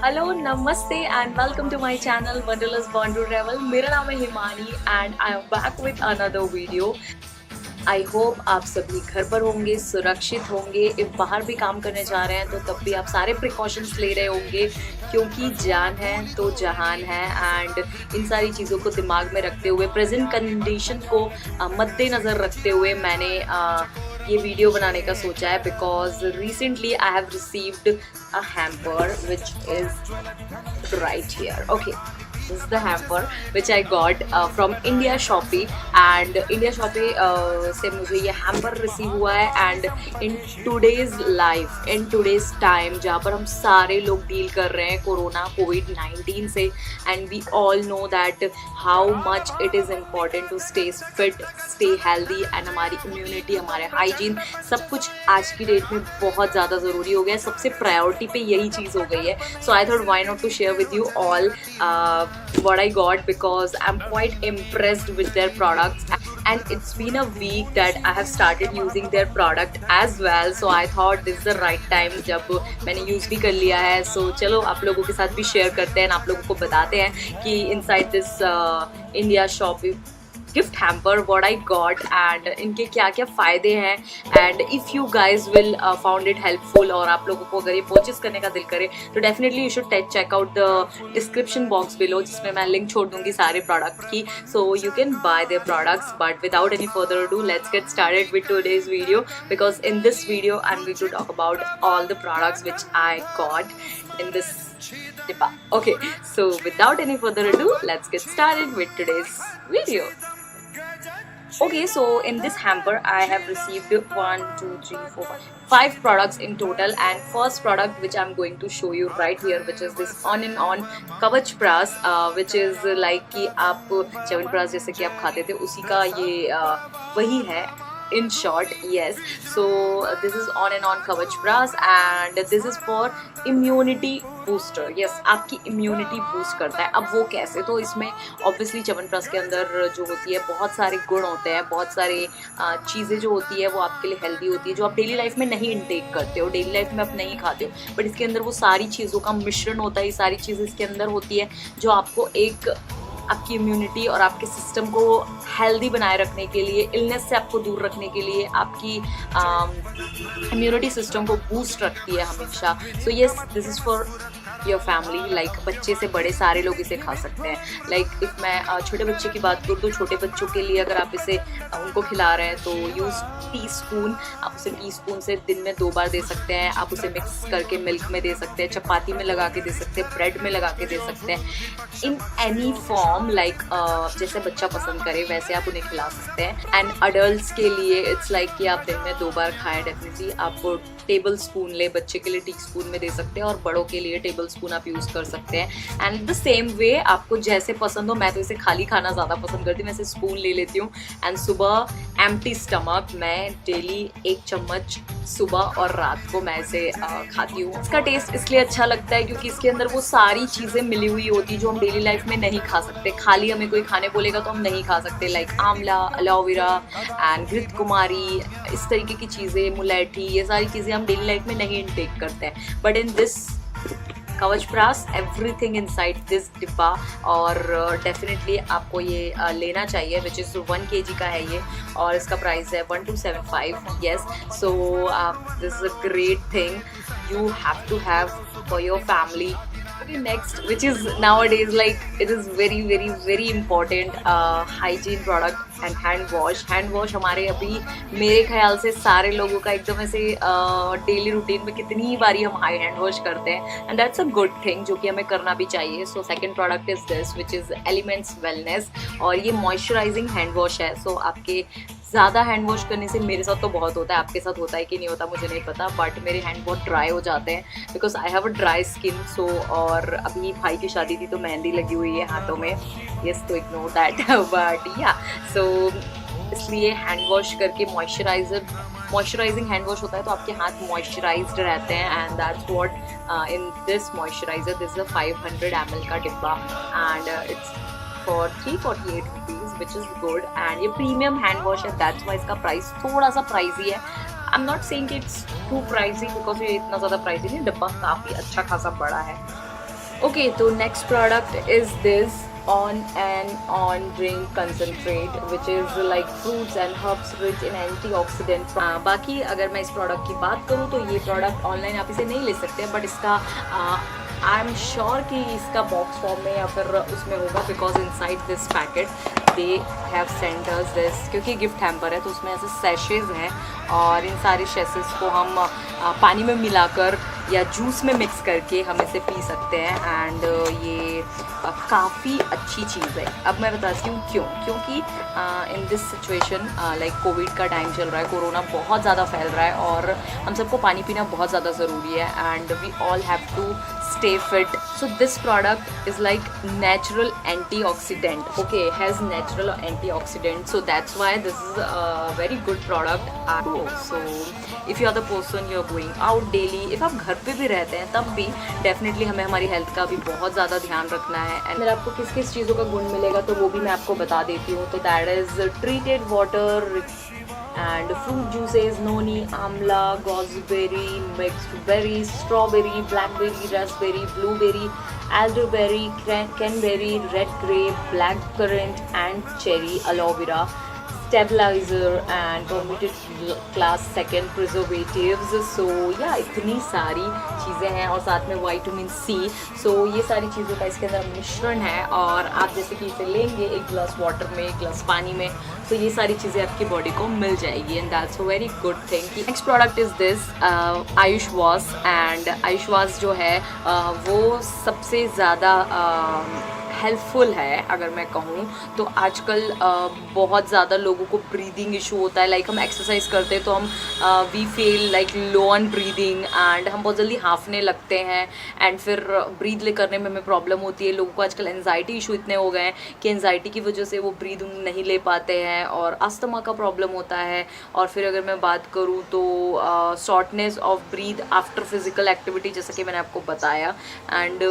Hello नमस्ते and welcome to my channel wanderlust born to travel. मेरा नाम है Himani and I am back with another video. I hope आप सभी घर पर होंगे, सुरक्षित होंगे। इफ बाहर भी काम करने जा रहे हैं तो तब भी आप सारे प्रिकॉशंस ले रहे होंगे, क्योंकि जान है तो जहान है। एंड इन सारी चीज़ों को दिमाग में रखते हुए, प्रेजेंट कंडीशन को मद्देनज़र रखते हुए मैंने ये वीडियो बनाने का सोचा है, because recently I have received a hamper which is right here. Okay, this is the hamper which I got from India Shopee and India Shopee से मुझे ये hamper receive हुआ है। and in today's life, in today's time जहाँ पर हम सारे लोग डील कर रहे हैं कोरोना COVID-19 से, and we all know that how much it is important to stay fit, stay healthy and हमारी immunity, हमारे hygiene सब कुछ आज की डेट में बहुत ज़्यादा ज़रूरी हो गया है। सबसे प्रायोरिटी पे यही चीज़ हो गई है। So I thought why not to share with you all what I got, because I'm quite impressed with their products and it's been a week that I have started using their product as well. So I thought this is the right time, जब मैंने use भी कर लिया है। so चलो आप लोगों के साथ भी शेयर करते हैं, आप लोगों को बताते हैं कि inside this India Shoppy gift hamper what I got and इनके क्या क्या फ़ायदे हैं। And if you guys will found it helpful और आप लोगों को अगर ये परचेस करने का दिल करे तो definitely you should check out the description box below, जिसमें मैं लिंक छोड़ दूंगी सारे प्रोडक्ट की। So you can buy their products. But without any further do, let's get started with today's video, because in this video I am going to talk about all the products which I got in this dippa. Okay, so without any further ado, let's get started with today's video. Okay, so in this hamper I have received 1 2 3 4 5 products in total, and first product which I'm going to show you right here, which is this on and on कवच प्रास, which is like कि आप च्यवनप्राश जैसे कि आप खाते थे उसी का ये वही है in short. Yes, so this is on and on कवच प्रास and this is for immunity booster. yes, आपकी immunity boost करता है। अब वो कैसे? तो इसमें obviously च्यवनप्राश के अंदर जो होती है बहुत सारे गुण होते हैं, बहुत सारे चीज़ें जो होती है वो आपके लिए हेल्दी होती है, जो आप डेली लाइफ में नहीं इनटेक करते हो, डेली लाइफ में आप नहीं खाते हो, बट इसके अंदर वो सारी चीज़ों का मिश्रण होता है। ये सारी चीज़ें इसके अंदर होती है जो आपको एक आपकी इम्यूनिटी और आपके सिस्टम को हेल्दी बनाए रखने के लिए, इलनेस से आपको दूर रखने के लिए, आपकी इम्यूनिटी सिस्टम को बूस्ट रखती है हमेशा। So yes, this is for your family, like बच्चे से बड़े सारे लोग इसे खा सकते हैं। लाइक इफ़ मैं छोटे बच्चे की बात करूँ तो छोटे बच्चों के लिए अगर आप इसे उनको खिला रहे हैं तो यूज़ टीस्पून, आप उसे टीस्पून से दिन में 2 बार दे सकते हैं। आप उसे मिक्स करके मिल्क में दे सकते हैं, चपाती में लगा के दे सकते हैं, ब्रेड में लगा के दे सकते हैं, इन एनी फॉर्म, लाइक जैसे बच्चा पसंद करे वैसे आप उन्हें खिला सकते हैं। एंड अडल्ट्स के लिए इट्स लाइक कि आप दिन में 2 बार खाएं। डेफिनेटली आप टेबल स्पून ले, बच्चे के लिए टी स्पून में दे सकते हैं और बड़ों के लिए टेबल स्पून आप यूज़ कर सकते हैं। एंड द सेम वे आपको जैसे पसंद हो, मैं तो इसे खाली खाना ज़्यादा पसंद करती हूँ, मैं इसे स्पून ले लेती हूँ एंड सुबह एम्प्टी स्टमक मैं डेली 1 चम्मच सुबह और रात को मैं इसे खाती हूँ। इसका टेस्ट इसलिए अच्छा लगता है क्योंकि इसके अंदर वो सारी चीज़ें मिली हुई होती जो हम डेली लाइफ में नहीं खा सकते। खाली हमें कोई खाने बोलेगा तो हम नहीं खा सकते, लाइक आंवला, एलोवेरा एंड घृत कुमारी, इस तरीके की चीज़ें, मुलेठी, ये सारी चीज़ें हम डेली लाइफ में नहीं इनटेक करते हैं। बट इन दिस कवच प्रास एवरीथिंग इनसाइड दिस डिब्बा, और डेफिनेटली आपको ये लेना चाहिए, विच इज़ 1 kg का है ये और इसका प्राइस है 1275। Yes, so this is a great thing you have to have for your family. Okay, next, which is nowadays like it is very very very important, hygiene product and hand wash. hand wash हमारे अभी मेरे ख्याल से सारे लोगों का एकदम ऐसे डेली रूटीन में कितनी बारी हम हैंड वॉश करते हैं, and that's a good thing जो कि हमें करना भी चाहिए। So second product is this which is elements wellness, और ये मॉइस्चराइजिंग हैंड वॉश है। सो आपके ज़्यादा हैंड वॉश करने से, मेरे साथ तो बहुत होता है, आपके साथ होता है कि नहीं होता मुझे नहीं पता, बट मेरे हैंड बहुत ड्राई हो जाते हैं because I have a dry skin. So और अभी भाई की शादी थी तो मेहंदी लगी हुई है हाथों में, येस, तो इग्नोर दैट बट या, सो इसलिए हैंड वॉश करके मॉइस्चराइजिंग हैंड वॉश होता है तो आपके हाथ मॉइस्चराइज्ड रहते हैं, and that's what in this moisturiser. This is a 500 ml का डिब्बा and it's for 348 rupees, which is good. And ये प्रीमियम हैंड वॉश है, दैट्स वाई इसका प्राइस थोड़ा सा प्राइजी है। आई एम नॉट सेइंग कि इट्स टू प्राइजी बिकॉज ये इतना ज़्यादा प्राइजी नहीं, डिब्बा काफ़ी अच्छा खासा बड़ा है। Okay, so next product is this on and on drink concentrate which is like fruits and herbs rich in antioxidant. बाकी अगर मैं इस प्रोडक्ट की बात करूँ तो ये प्रोडक्ट ऑनलाइन आप इसे नहीं ले सकते, बट इसका आई एम श्योर कि इसका बॉक्स फॉर्म में या फिर उसमें होगा, because inside this packet they have sent us this, क्योंकि गिफ्ट हैम्पर है तो उसमें ऐसे सैशेज हैं और इन सारे सैशेज को हम पानी में मिलाकर या जूस में मिक्स करके हम इसे पी सकते हैं। एंड ये काफ़ी अच्छी चीज़ है। अब मैं बताती हूँ क्यों, क्योंकि in this situation like Covid का टाइम चल रहा है, कोरोना बहुत ज़्यादा फैल रहा है और हम सबको पानी पीना बहुत ज़्यादा ज़रूरी है and we all have to stay fit. So this product is like natural antioxidant. Okay, it has natural antioxidant, so that's why this is a very good product. So if you are the person you are going out daily, if आप घर पे भी रहते हैं तब भी definitely हमें हमारी हेल्थ का भी बहुत ज़्यादा ध्यान रखना है। एंड अगर आपको किस किस चीज़ों का गुण मिलेगा तो वो भी मैं आपको बता देती हूँ। तो that is treated water and fruit juices, noni, amla, gooseberry, mixed berries, strawberry, blackberry, raspberry, blueberry, elderberry, cranberry, red grape, black currant and cherry, aloe vera, stabilizer and permitted class second preservatives. So yeah, इतनी सारी चीज़ें हैं और साथ में vitamin C. सो ये सारी चीज़ों का इसके अंदर मिश्रण है और आप जैसे कि इसे लेंगे एक गिलास वाटर में, एक गिलास पानी में, तो ये सारी चीज़ें आपकी बॉडी को मिल जाएगी and that's a very good thing. Next product is this Ayush wash. And Ayush wash जो है वो सबसे ज़्यादा हेल्पफुल है अगर मैं कहूँ तो। आजकल बहुत ज़्यादा लोगों को ब्रीदिंग इशू होता है, लाइक हम एक्सरसाइज करते हैं तो हम we feel like low on breathing and हम बहुत जल्दी हाँफने लगते हैं एंड फिर ब्रीद ले करने में हमें प्रॉब्लम होती है। लोगों को आजकल एनजाइटी इशू इतने हो गए हैं कि एनजाइटी की वजह से वो ब्रीदिंग नहीं ले पाते हैं और अस्थमा का प्रॉब्लम होता है। और फिर अगर मैं बात करूँ तो shortness of breathe after physical activity, जैसा कि मैंने आपको बताया, एंड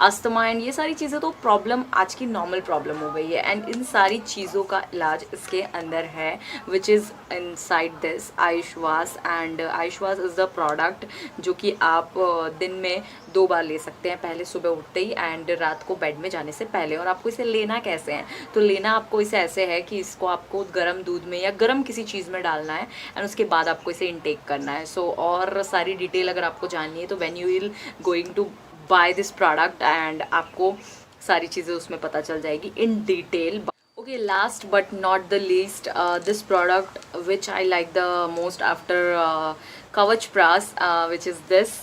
अस्थमा एंड ये सारी चीज़ें तो प्रॉब्लम आज की नॉर्मल प्रॉब्लम हो गई है एंड इन सारी चीज़ों का इलाज इसके अंदर है which is inside this Ayushvas. And Ayushvas is the product जो कि आप दिन में 2 बार ले सकते हैं, पहले सुबह उठते ही एंड रात को बेड में जाने से पहले। और आपको इसे लेना कैसे है, तो लेना आपको इसे ऐसे है कि इसको आपको गर्म दूध में या गर्म किसी चीज़ में डालना है एंड उसके बाद आपको इसे इनटेक करना है। सो और सारी डिटेल अगर आपको जाननी है तो when you will going to buy this product and आपको सारी चीज़ें उसमें पता चल जाएगी in detail. Okay, last but not the least, this product which I like the most after Kavach Pras, which is this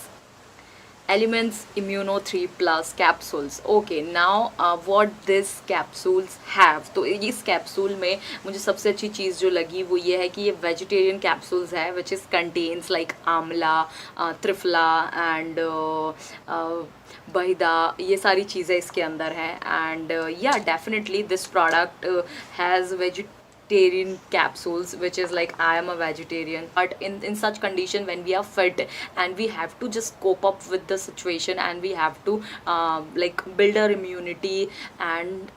Elements Immuno 3 Plus capsules. Okay, now what this capsules have, तो इस capsule में मुझे सबसे अच्छी चीज़ जो लगी वो ये है कि ये वेजिटेरियन कैप्सूल्स है विच इज़ कंटेन्स लाइक आंवला, त्रिफला एंड बहिदा, ये सारी चीज़ें इसके अंदर हैं। एंड या definitely this product has vegetarian capsules, which is like I am a vegetarian, but in such condition when we are fit and we have to just cope up with the situation and we have to like build our immunity and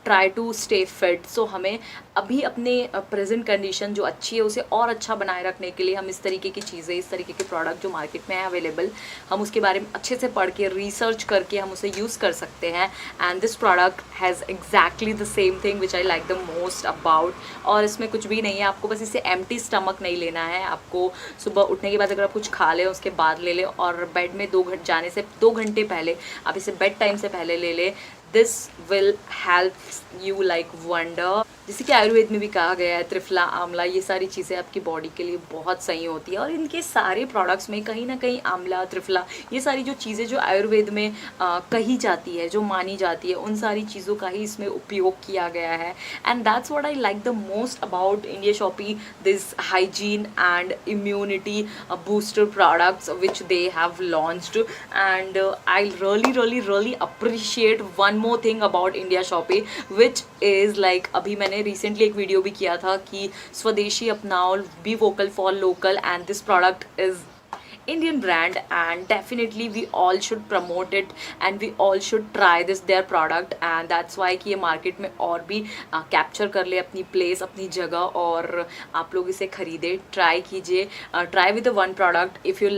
try to stay fit. So हमें अभी अपने present condition जो अच्छी है उसे और अच्छा बनाए रखने के लिए हम इस तरीके की चीज़ें, इस तरीके के प्रोडक्ट जो मार्केट में है अवेलेबल, हम उसके बारे में अच्छे से पढ़ के रिसर्च करके हम उसे यूज़ कर सकते हैं। And this product has exactly the same thing which I like the most about. और इसमें कुछ भी नहीं है, आपको बस इसे एम्प्टी स्टमक नहीं लेना है, आपको सुबह उठने के बाद अगर आप कुछ खा लें उसके बाद ले लें और बेड में 2 घंटे जाने से 2 घंटे पहले आप इसे बेड टाइम से पहले ले लें। This will help you like wonder. जैसे कि आयुर्वेद में भी कहा गया है त्रिफला, आंवला, ये सारी चीज़ें आपकी बॉडी के लिए बहुत सही होती है और इनके सारे प्रोडक्ट्स में कहीं ना कहीं आंवला, त्रिफला, ये सारी जो चीज़ें जो आयुर्वेद में कही जाती है, जो मानी जाती है, उन सारी चीज़ों का ही इसमें उपयोग किया गया है। And that's what I like the most about India Shoppy, this hygiene and immunity booster products which they have launched. And I really appreciate one more thing about India Shopee, which is like अभी मैंने recently एक video भी किया था कि स्वदेशी अपनाओ, be vocal for local, and this product is Indian brand and definitely we all should promote it and we all should try this their product and that's why कि ये मार्केट में और भी कैप्चर कर ले अपनी प्लेस, अपनी जगह और आप लोग इसे खरीदे, ट्राई कीजिए, try with one product. If you